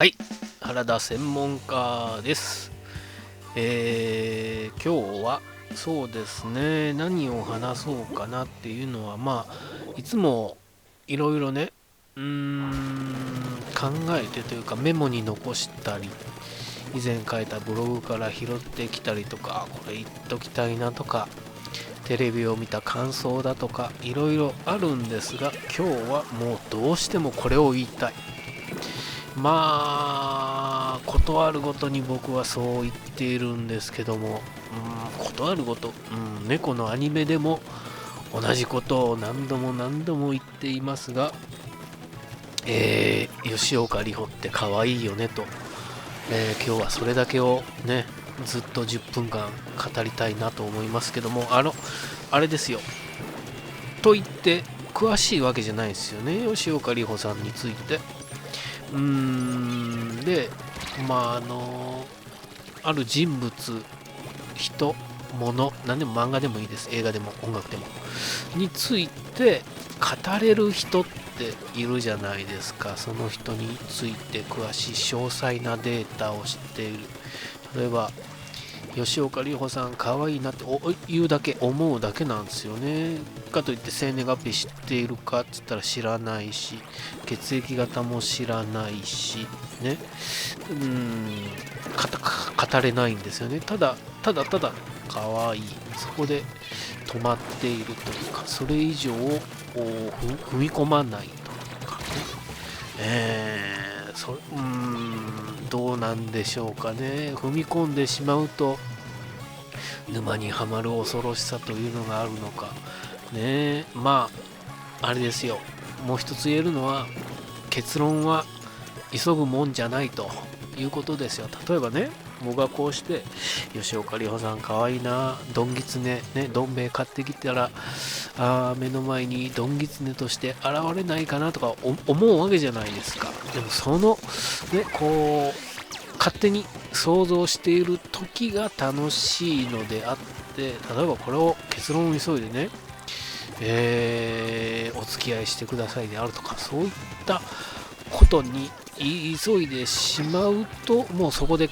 はい、原田専門家です。今日はそうですね、何を話そうかなっていうのは、いつもいろいろね、考えてというかメモに残したり、以前書いたブログから拾ってきたりとか、これ言っときたいなとか、テレビを見た感想だとか、いろいろあるんですが、今日はもうどうしてもこれを言いたい。ことあるごとに僕はそう言っているんですけども、ことあるごと、猫のアニメでも同じことを何度も何度も言っていますが、吉岡里帆って可愛いよねと、今日はそれだけをね、ずっと10分間語りたいなと思いますけども、あれですよ。と言って詳しいわけじゃないですよね、吉岡里帆さんについて。で、ある人物、人、物、何でも漫画でもいいです。映画でも音楽でも。について語れる人っているじゃないですか。その人について詳しい詳細なデータを知っている。例えば、吉岡里帆さん可愛いなって言うだけ思うだけなんですよね。かといって生年月日知っているかっつったら知らないし、血液型も知らないしね、語れないんですよね。ただ可愛い、そこで止まっているというか、それ以上を踏み込まないというかね。どうなんでしょうかね。踏み込んでしまうと沼にはまる恐ろしさというのがあるのかね。あれですよ。もう一つ言えるのは、結論は急ぐもんじゃないということですよ。例えばね、僕がこうして吉岡里帆さんかわいいな、ドンギツネね、どん兵衛買ってきたら目の前にドンギツネとして現れないかなとか思うわけじゃないですか。でもそのね、こう勝手に想像している時が楽しいのであって、例えばこれを結論を急いでね、お付き合いしてくださいであるとか、そういったことに急いでしまうと、もうそこで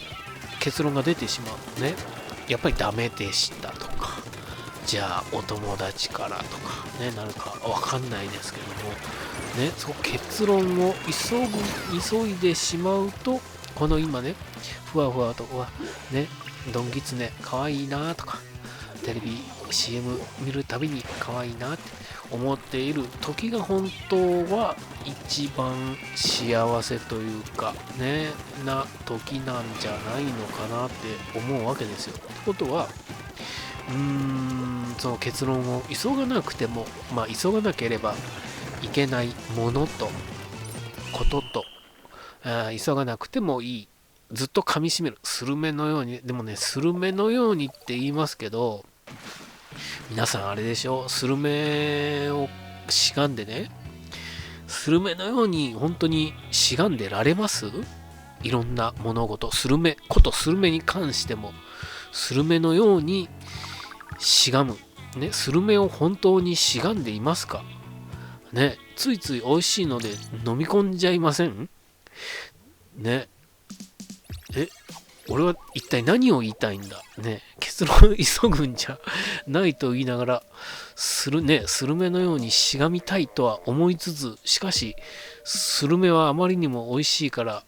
結論が出てしまうね。やっぱりダメでしたとか、じゃあお友達からとかね、なるかわかんないですけどもね、そ結論を急いでしまうと、この今ね、ふわふわとね、ドンギツネかわいいなとか、テレビ CM 見るたびに可愛いなって思っている時が本当は一番幸せというかねな時なんじゃないのかなって思うわけですよ。ってことはその結論を急がなくても、急がなければいけないものとことと、急がなくてもいい、ずっと噛みしめる、スルメのように。でもね、スルメのようにって言いますけど、皆さんあれでしょ、スルメをしがんでね、スルメのように本当にしがんでられます？いろんな物事、スルメに関しても、スルメのようにしがむ。ね、スルメを本当にしがんでいますかね、ついつい美味しいので飲み込んじゃいませんね。俺は一体何を言いたいんだね。結論急ぐんじゃないと言いながら、スルメのようにしがみたいとは思いつつ、しかし、スルメはあまりにも美味しいから、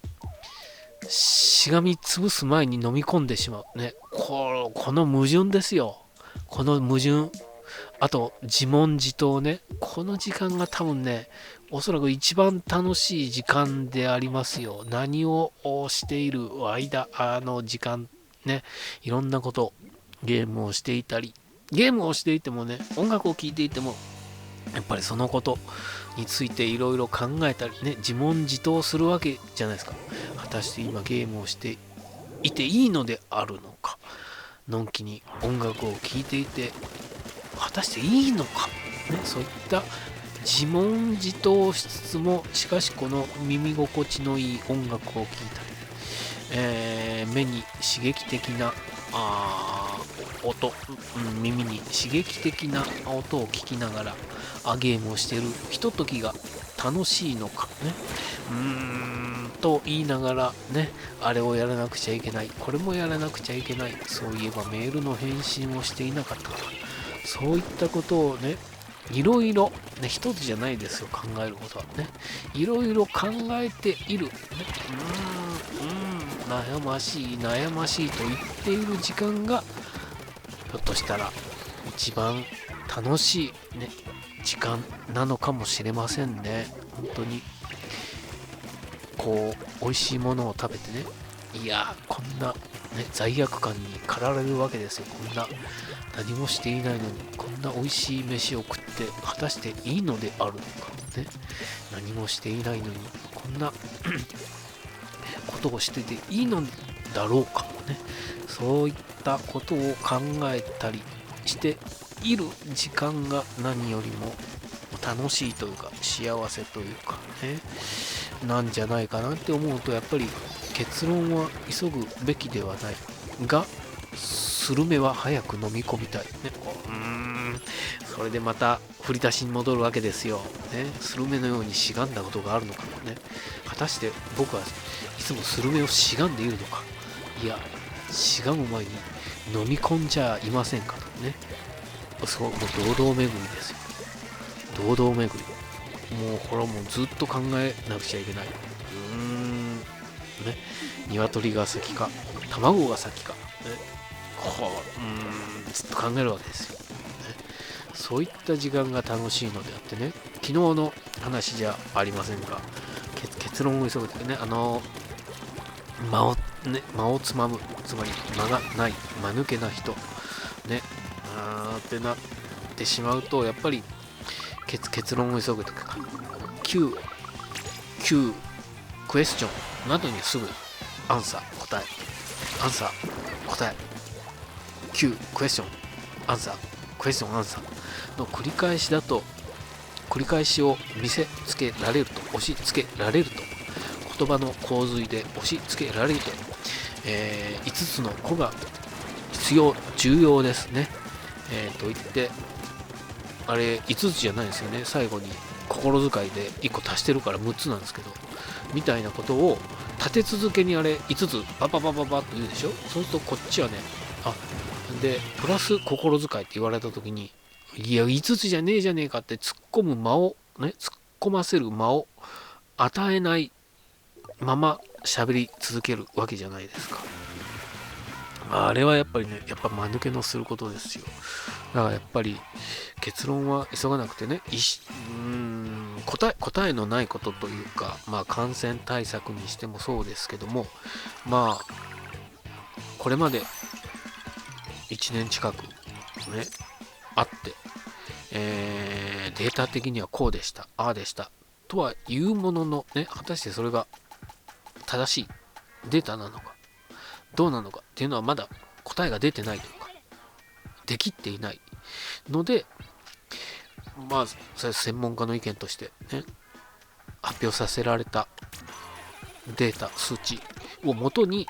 しがみ潰す前に飲み込んでしまう。ね。この矛盾ですよ。この矛盾。あと、自問自答ね。この時間が多分ね、おそらく一番楽しい時間でありますよ。何をしている間、時間、ね、いろんなこと、ゲームをしていたり、ゲームをしていてもね、音楽を聴いていても、やっぱりそのことについていろいろ考えたりね、自問自答するわけじゃないですか。果たして今ゲームをしていていいのであるのか、のんきに音楽を聴いていて果たしていいのか、ね、そういった自問自答しつつも、しかしこの耳心地のいい音楽を聴いたり、目に刺激的な音、耳に刺激的な音を聞きながらゲームをしているひとときが楽しいのかね。と言いながらね、あれをやらなくちゃいけない、これもやらなくちゃいけない、そういえばメールの返信をしていなかった、そういったことをね、いろいろ、ね、一つじゃないですよ、考えることはね。いろいろ考えている。ね、悩ましい、悩ましいと言っている時間が、ひょっとしたら一番楽しい、ね、時間なのかもしれませんね。本当に、こう、美味しいものを食べてね、いやー、こんな、ね、罪悪感に駆られるわけですよ。こんな何もしていないのに、こんな美味しい飯を食って果たしていいのであるのかね。何もしていないのにこんなことをしてていいのだろうかね。そういったことを考えたりしている時間が何よりも楽しいというか幸せというかね、なんじゃないかなって思うと、やっぱり結論は急ぐべきではないが、スルメは早く飲み込みたい、ね、それでまた振り出しに戻るわけですよ、ね、スルメのようにしがんだことがあるのかね。果たして僕はいつもスルメをしがんでいるのか、いや、しがむ前に飲み込んじゃいませんかとね。そう、もう堂々巡りですよ。堂々巡り。もうこれはもうずっと考えなくちゃいけない。ね、鶏が先か卵が先か、ね、ずっと考えるわけですよ、ね。そういった時間が楽しいのであってね、昨日の話じゃありませんが、結論を急ぐとね、間をつまむ、つまり間がない、間抜けな人、ね、ってなってしまうと、やっぱり結論を急ぐとか、Q クエスチョンなどにすぐアンサー、答え、アンサー、答え、Q クエスチョン、アンサー、クエスチョン、アンサーの繰り返しだと、繰り返しを見せつけられると、押し付けられると、言葉の洪水で押し付けられると、5つの個が重要ですね。と言って、あれ5つじゃないですよね。最後に心遣いで1個足してるから6つなんですけど、みたいなことを立て続けにあれ5つバババババッと言うでしょ。そうするとこっちはね、でプラス心遣いって言われた時に、いや5つじゃねえじゃねえかって突っ込む間をね、突っ込ませる間を与えないまま喋り続けるわけじゃないですか。あれはやっぱりね、やっぱ間抜けのすることですよ。だからやっぱり結論は急がなくてね、答えのないことというか、まあ感染対策にしてもそうですけども、まあこれまで1年近くねあって、データ的にはこうでした、ああでしたとは言うもののね、果たしてそれが正しいデータなのかどうなのかっていうのはまだ答えが出てないというか、できっていないので、まあそれ専門家の意見としてね、発表させられたデータ数値をもとに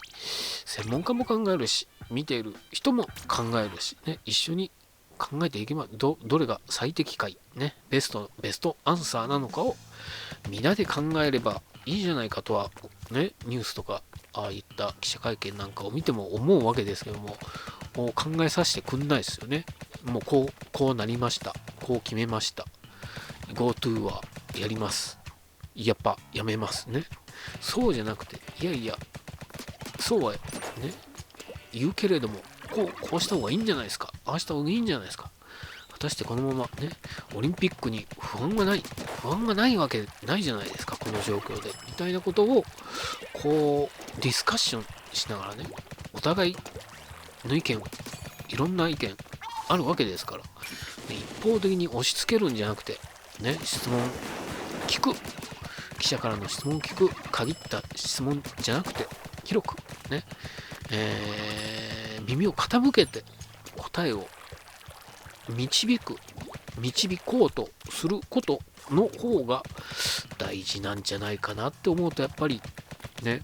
専門家も考えるし、見ている人も考えるし、ね、一緒に考えていけば、どれが最適解、ね、ベストアンサーなのかをみんなで考えればいいじゃないかとは、ね、ニュースとかああいった記者会見なんかを見ても思うわけですけども、もう考えさせてくんないですよね。もうこうなりました、こう決めました、 GoTo はやります、やっぱやめますね。そうじゃなくて、いやいや、そうはね言うけれども、こうした方がいいんじゃないですか、ああした方がいいんじゃないですか、果たしてこのままねオリンピックに不安がないわけないじゃないですか、この状況で、みたいなことをこうディスカッションしながらね、お互いの意見を、いろんな意見あるわけですから、一方的に押し付けるんじゃなくてね、質問聞く、記者からの質問を聞く、限った質問じゃなくて広くね、耳を傾けて答えを導こうとすることの方が大事なんじゃないかなって思うと、やっぱりね、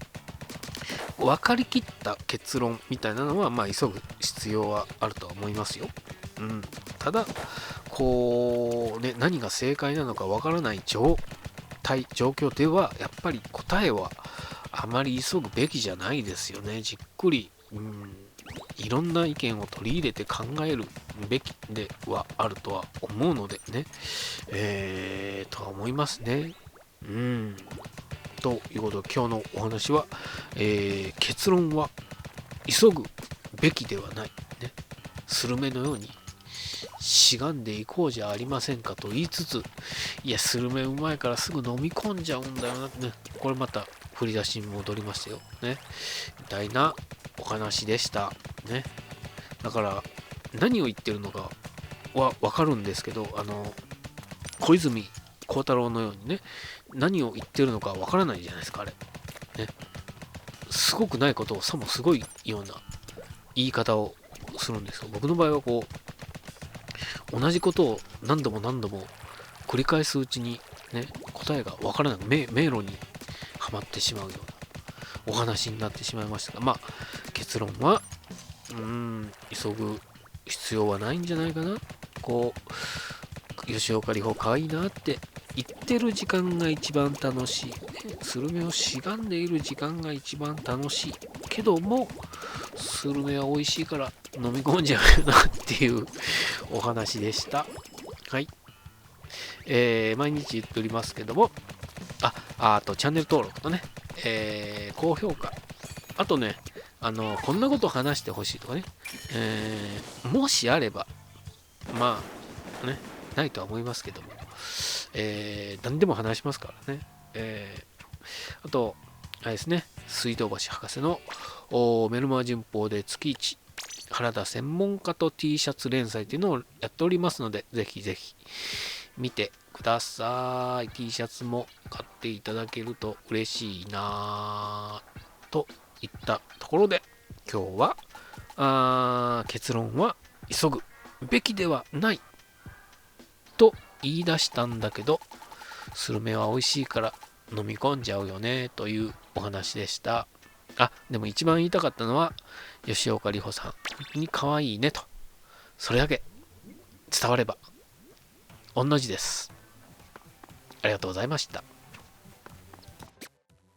分かりきった結論みたいなのは、急ぐ必要はあるとは思いますよ。ただ、何が正解なのか分からない状況では、やっぱり答えはあまり急ぐべきじゃないですよね。じっくり、いろんな意見を取り入れて考えるべきではあるとは思うのでね、とは思いますね。ということで、今日のお話は、結論は急ぐべきではない。ね、スルメのようにしがんでいこうじゃありませんかと言いつつ、いや、スルメうまいからすぐ飲み込んじゃうんだよなってね、これまた振り出しに戻りましたよ。ね。みたいなお話でした。ね。だから、何を言ってるのかはわかるんですけど、小泉孝太郎のようにね、何を言ってるのかわからないじゃないですか、あれ。ね。すごくないことをさもすごいような言い方をするんですよ。僕の場合は同じことを何度も何度も繰り返すうちにね、答えがわからなく迷路にはまってしまうようなお話になってしまいましたが、結論は、急ぐ必要はないんじゃないかな。吉岡里帆可愛いなって言ってる時間が一番楽しい。スルメをしがんでいる時間が一番楽しい。けども、スルメは美味しいから飲み込んじゃうよなっていうお話でした。はい。毎日言っておりますけども、あとチャンネル登録とね、高評価。あとね、こんなこと話してほしいとかね、もしあれば、ないとは思いますけども、何でも話しますからね。あと、あれですね、水道橋博士のメルマガ旬報で月1、原田専門家と T シャツ連載というのをやっておりますので、ぜひぜひ見てください。T シャツも買っていただけると嬉しいなぁといったところで、今日は結論は急ぐべきではないと言い出したんだけど、スルメは美味しいから飲み込んじゃうよねというお話でした。でも一番言いたかったのは、吉岡里帆さん、本当に可愛いねと。それだけ伝われば、同じです。ありがとうございました。